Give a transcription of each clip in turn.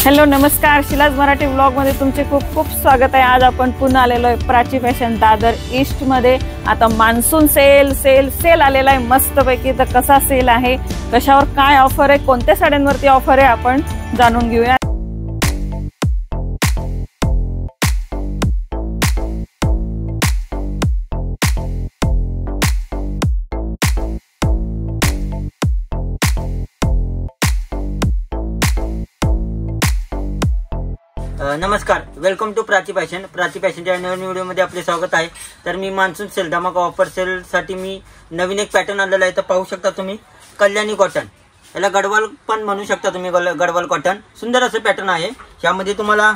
Hello नमस्कार, Shilaj Marathi blog मध्ये तुमचे खूप खूप स्वागत आहे। आज आपण पुन्हा आलेलो आहे प्राची फॅशन दादर ईस्ट मध्ये। आता मान्सून सेल सेल सेल आलेला आहे मस्तपैकी। तर कसा सेल आहे, कशावर काय ऑफर आहे, कोणत्या साड्यांवरती ऑफर आहे आपण जाणून घेऊया। नमस्कार, welcome to Prachi fashion. Prachi फॅशनच्या नवीन व्हिडिओमध्ये आपले स्वागत आहे। तर मी मान्सून सेल धमाका ऑफर सेल साठी मी नवीन एक पॅटर्न आणलेला आहे। तर पाहू शकता तुम्ही कल्याणी कॉटन, याला गडवाल पण म्हणू शकता तुम्ही, गडवाल कॉटन। सुंदर असं पॅटर्न आहे। यामध्ये तुम्हाला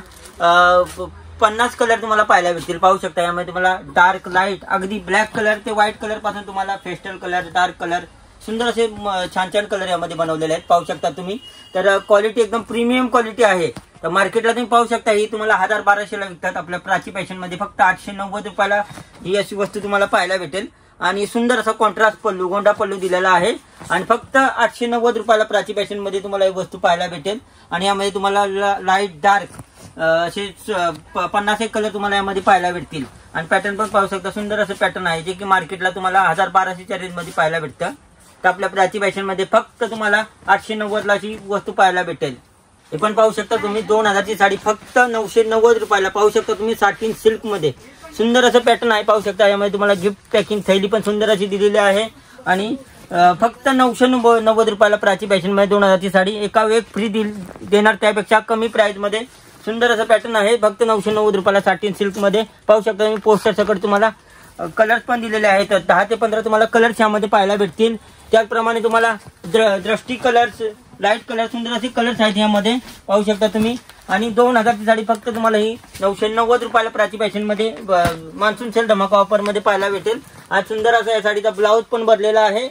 50 कलर तुम्हाला पाहायला भेटतील। पाहू शकता यामध्ये तुम्हाला डार्क, लाईट, अगदी ब्लॅक कलर ते व्हाईट कलर पासून तुम्हाला पेस्टल कलर, डार्क कलर, सुंदर असे छान छान कलर यामध्ये बनवलेले आहेत। पाहू शकता तुम्ही। तर क्वालिटी एकदम प्रीमियम क्वालिटी आहे। तर मार्केटला तुम्ही पाहू शकता ही तुम्हाला 1000-1200 ला विकतात। आपल्या प्राची फॅशन मध्ये फक्त 890 रुपयाला ही अशी वस्तू तुम्हाला पाहायला भेटेल। आणि सुंदर असा कॉन्ट्रास्ट पल्लू, गोंडा पल्लू दिलेला आहे। आणि फक्त 890 रुपयाला प्राची फॅशन मध्ये तुम्हाला ही वस्तू पाहायला भेटेल। आणि यामध्ये तुम्हाला लाईट, डार्क असे 50 कलर तुम्हाला यामध्ये पाहायला भेटतील। आणि पॅटर्न पण पाहू शकता, सुंदर असं पॅटर्न आहे जे की मार्केटला तुम्हाला 1000-1200च्या रेंज मध्ये पाहायला भेटतं। तर आपल्या प्राची फॅशन मध्ये फक्त तुम्हाला 890 ला ही वस्तू पाहायला भेटेल। हे पण पाहू शकता तुम्ही 2000 ची साडी फक्त 990 रुपयाला। पाहू शकता तुम्ही साटिन सिल्क मध्ये सुंदर असं पॅटर्न आहे। पाहू शकता यामध्ये तुम्हाला गिफ्ट पॅकिंग थैली पण सुंदर अशी दिलेली आहे। आणि फक्त 990 रुपयाला प्राची फॅशन मध्ये 2000 ची साडी एका एक फ्री देणार, त्यापेक्षा कमी प्राइस मध्ये सुंदर असं पॅटर्न आहे। फक्त 990 रुपयाला साटिन सिल्क मध्ये। पाहू शकता तुम्ही पोस्टर सकट तुम्हाला कलर्स पण दिलेले आहेत। 10 ते 15 तुम्हाला कलर्स यामध्ये पाहायला भेटतील। त्याचप्रमाणे तुम्हाला दृष्टी कलर्स, लाईट कलर, सुंदर असे कलर्स आहेत यामध्ये पाहू शकता तुम्ही। आणि 2000 ची साडी फक्त तुम्हाला ही 990 रुपयाला प्राची फॅशन मध्ये मान्सून सेल धमाका ऑफर मध्ये पाहायला भेटेल। आज सुंदर असा या साडीचा ब्लाऊज पण भरलेला आहे,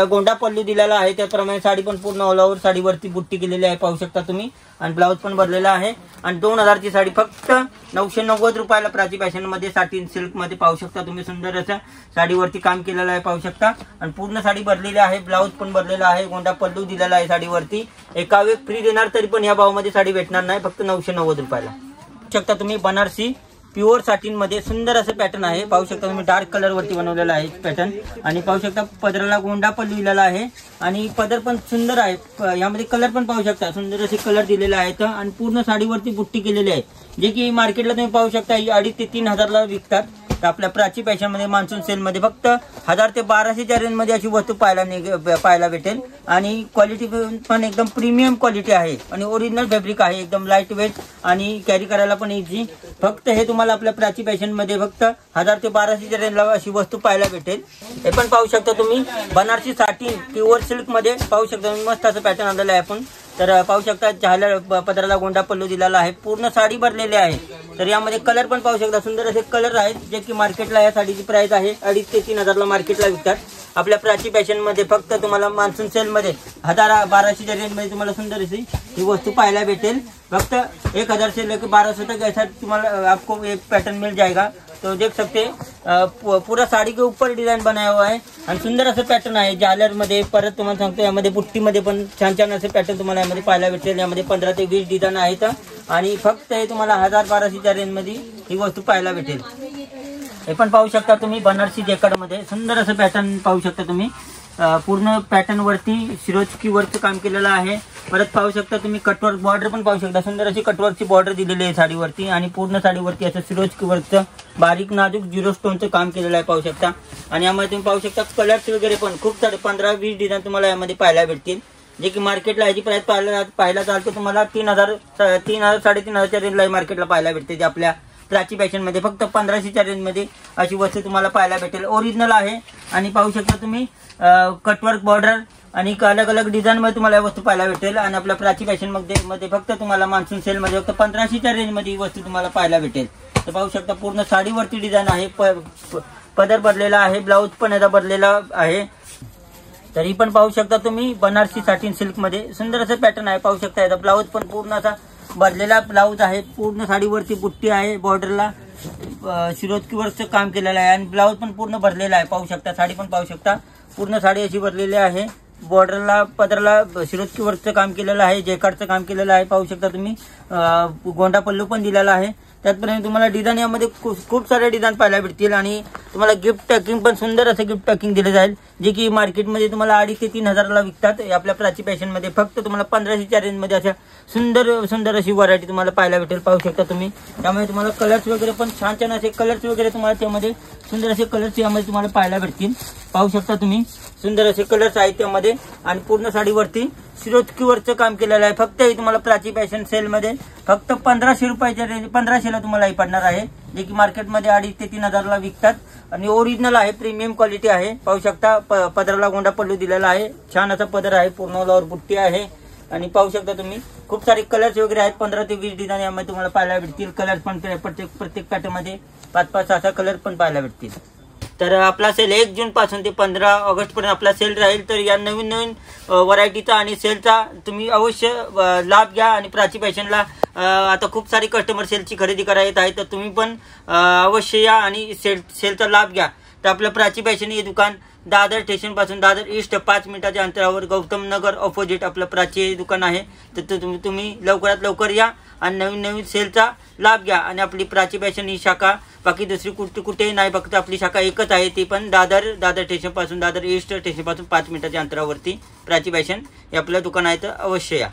गोंडा पल्लू दिलेला आहे। त्याप्रमाणे साडी पण पूर्ण ऑल ओव्हर साडीवरती बुट्टी केलेली आहे पाहू शकता तुम्ही। आणि ब्लाऊज पण भरलेला आहे। आणि 2000 ची साडी फक्त 990 रुपयाला प्राची फॅशन मध्ये साटिन सिल्क मध्ये पाहू शकता तुम्ही। सुंदर असं साडीवरती काम केलेलं आहे पाहू शकता। आणि पूर्ण साडी भरलेली आहे, ब्लाऊज पण भरलेला आहे, गोंडा पल्लू दिलेला आहे साडीवरती। एका वेळ फ्री देणार तरी पण या भावामध्ये साडी भेटणार नाही, फक्त 990 रुपयाला। पाहू शकता तुम्ही बनारसी प्युअर साटिन मध्ये सुंदर असं पॅटर्न आहे। पाहू शकता तुम्ही डार्क कलर वरती बनवलेला आहे पॅटर्न। आणि पाहू शकता पदराला गोंडा पल्लू दिलेला आहे। आणि पदर पण सुंदर आहे। यामध्ये कलर पण पाहू शकता, सुंदर असे कलर दिलेले आहेत। आणि पूर्ण साडीवरती बुट्टी केलेली आहे, जे की मार्केटला तुम्ही पाहू शकता 2,500 ते 3,000 ला विकतात। तर आपल्या प्राची फॅशन मध्ये मान्सून सेल मध्ये फक्त 1000 ते 1200च्या रेंज मध्ये अशी वस्तू पाहायला भेटेल। आणि क्वालिटी पण एकदम प्रीमियम क्वालिटी आहे। आणि ओरिजिनल फॅब्रिक आहे, एकदम लाईट वेट आणि कॅरी करायला पण इझी। फक्त हे तुम्हाला आपल्या प्राची फॅशन मध्ये फक्त 1000 ते 1200च्या रेंजला अशी वस्तू पाहायला भेटेल। हे पण पाहू शकता तुम्ही बनारसी साटिन प्युअर सिल्क मध्ये पाहू शकता, मस्त असं पॅटर्न आणलेलं आहे आपण। तर पाहू शकता झालर पदराला गोंडा पल्लू दिलेला आहे, पूर्ण साडी भरलेली आहे। तर यामध्ये कलर पण पाहू शकता, सुंदर असे कलर आहेत जे की मार्केटला या साडीची प्राइस आहे 2,500 ते 3,000 ला मार्केटला विकतात। आपल्या प्राची फॅशन मध्ये फक्त तुम्हाला मान्सून सेल मध्ये 1000-1200च्या रेंज मध्ये तुम्हाला सुंदर अशी ही वस्तू पाहायला भेटेल। फक्त 1000 से लेकर 1200 तक ऐसा तुम्हाला आपको एक पैटर्न मिल जाएगा। तो देख सकते पूरा साड़ी के ऊपर डिजाइन बनाया हुआ है। आणि सुंदर असं पॅटर्न आहे जालर मध्ये। परत तुम्हाला सांगतो यामध्ये बुट्टी मध्ये पण छान छान असे पॅटर्न तुम्हाला यामध्ये पाहायला भेटेल। यामध्ये 15 ते 20 डिझाईन आहेत। आणि फक्त हे तुम्हाला 1000-1200च्या रेंज मध्ये ही वस्तू पाहायला भेटेल। हे पण पाहू शकता तुम्ही बनारसी जॅकेट मध्ये सुंदर असं पॅटर्न पाहू शकता तुम्ही। पूर्ण पॅटर्न वरती सिरोजकी वर्कचं काम केलेलं आहे। परत पाहू शकता तुम्ही कटवर्क बॉर्डर पण पाहू शकता, सुंदर अशी कटवर्कची बॉर्डर दिलेली आहे साडीवरती। आणि पूर्ण साडीवरती असं सिरोजकी वर्कचं बारीक नाजूक 0 स्टोनचं काम केलेलं आहे पाहू शकता। आणि यामध्ये तुम्ही पाहू शकता कलर्स वगैरे पण खूप सारे 15-20 डिझाईन तुम्हाला यामध्ये पाहायला भेटतील, जे की मार्केटला याची प्राइस पाहायला जाल तर तुम्हाला 3,000-3,500च्या रेंजला मार्केटला पाहायला भेटते। जे आपल्या प्राची फॅशन मध्ये फक्त 1500च्या रेंज मध्ये अशी वस्तू तुम्हाला पाहायला भेटेल, ओरिजिनल आहे। आणि पाहू शकता तुम्ही कटवर्क बॉर्डर आणि अलग अलग डिझाईन मध्ये तुम्हाला ही वस्तू पाहायला भेटेल। आणि आपल्या प्राची फॅशन मध्ये फक्त तुम्हाला मान्सून सेल मध्ये फक्त 1500च्या रेंज मध्ये ही वस्तू तुम्हाला पाहायला भेटेल। तर पाहू शकता पूर्ण साडीवरती डिझाईन आहे, पदर भरलेला आहे, ब्लाऊज पण याचा भरलेला आहे। तरी पण पाहू शकता तुम्ही बनारसी साटिन सिल्क मध्ये सुंदर असं पॅटर्न आहे। पाहू शकता याचा ब्लाऊज पण पूर्ण असा भरलेला ब्लाऊज आहे। पूर्ण साडीवरती बुट्टी आहे, बॉर्डरला सिरोजकी वर्कचं काम केलेलं आहे। आणि ब्लाऊज पण पूर्ण भरलेला आहे पाहू शकता। साडी पण पाहू शकता पूर्ण साडी अशी भरलेली आहे। बॉर्डरला पदराला सिरोस्की वर्कचं काम केलेलं आहे, जेकार्डचं काम केलेलं आहे. पाहू शकता तुम्ही गोंडा पल्लू पण दिलेला आहे. त्याचप्रमाणे तुम्हाला डिझाईन यामध्ये खूप सारे डिझाईन पाहायला भेटतील आणि तुम्हाला गिफ्ट पॅकिंग पण सुंदर असं गिफ्ट पॅकिंग दिले जाईल, जे की मार्केटमध्ये तुम्हाला 2,500 ते 3,000ला विकतात. आपल्या प्राची फॅशनमध्ये फक्त तुम्हाला 1500च्या रेंजमध्ये अशा सुंदर अशी व्हरायटी तुम्हाला पाहायला भेटेल. पाहू शकता तुम्ही. त्यामुळे तुम्हाला कलर्स वगैरे पण छान असे कलर्स वगैरे तुम्हाला त्यामध्ये सुंदर असे कलर्स यामध्ये तुम्हाला पाहायला भेटतील. पाहू शकता तुम्ही सुंदर असे कलर्स आहेत त्यामध्ये आणि पूर्ण साडीवरती सिरोस्कीवरचं काम केलेलं आहे. फक्त हे तुम्हाला प्राची फॅशन सेलमध्ये फक्त 1500 रुपयाच्या रेंज 1500ला तुम्हाला हे पडणार आहे, जे की मार्केटमध्ये 2,500 ते 3,000ला विकतात आणि ओरिजिनल आहे, प्रीमियम क्वालिटी आहे. पाहू शकता पदराला गोंडा पल्लू दिलेला आहे, छान असा पदर आहे, पूर्ण ऑल बुट्टी आहे आणि पाहू शकता तुम्ही खूप सारे कलर्स वगैरे आहेत. 15 ते 20 डिझाईन यामध्ये तुम्हाला पाहायला भेटतील. कलर पण प्रत्येक पॅटर्न मध्ये 5-5 6 कलर पण पाहायला भेटतील. तर आपला सेल 1 जून पासून ते 15 ऑगस्ट पर्यंत आपला सेल राहील. तर या नवीन व्हरायटीचा आणि सेलचा तुम्ही अवश्य लाभ घ्या आणि प्राची फॅशनला आता खूप सारे कस्टमर सेलची खरेदी करायला आहेत, तर तुम्ही पण अवश्य या आणि सेलचा लाभ घ्या. तर आपलं प्राची फॅशन हे दुकान दादर स्टेशन पासून दादर ईस्ट 5 मिनिटाच्या अंतरावर गौतम नगर ऑपोजिट आपलं प्राची दुकान आहे. तर तुम्ही लवकरात लवकर या आणि नवीन सेलचा लाभ घ्या आणि आपली प्राची फॅशन ही शाखा बाकी दुसरी कुठेही नाही, फक्त आपली शाखा एकच आहे, ती पण दादर स्टेशन पासून दादर ईस्ट स्टेशन पासून 5 मिनिटाच्या अंतरावरती प्राची फॅशन हे आपलं दुकान आहे. तर अवश्य या.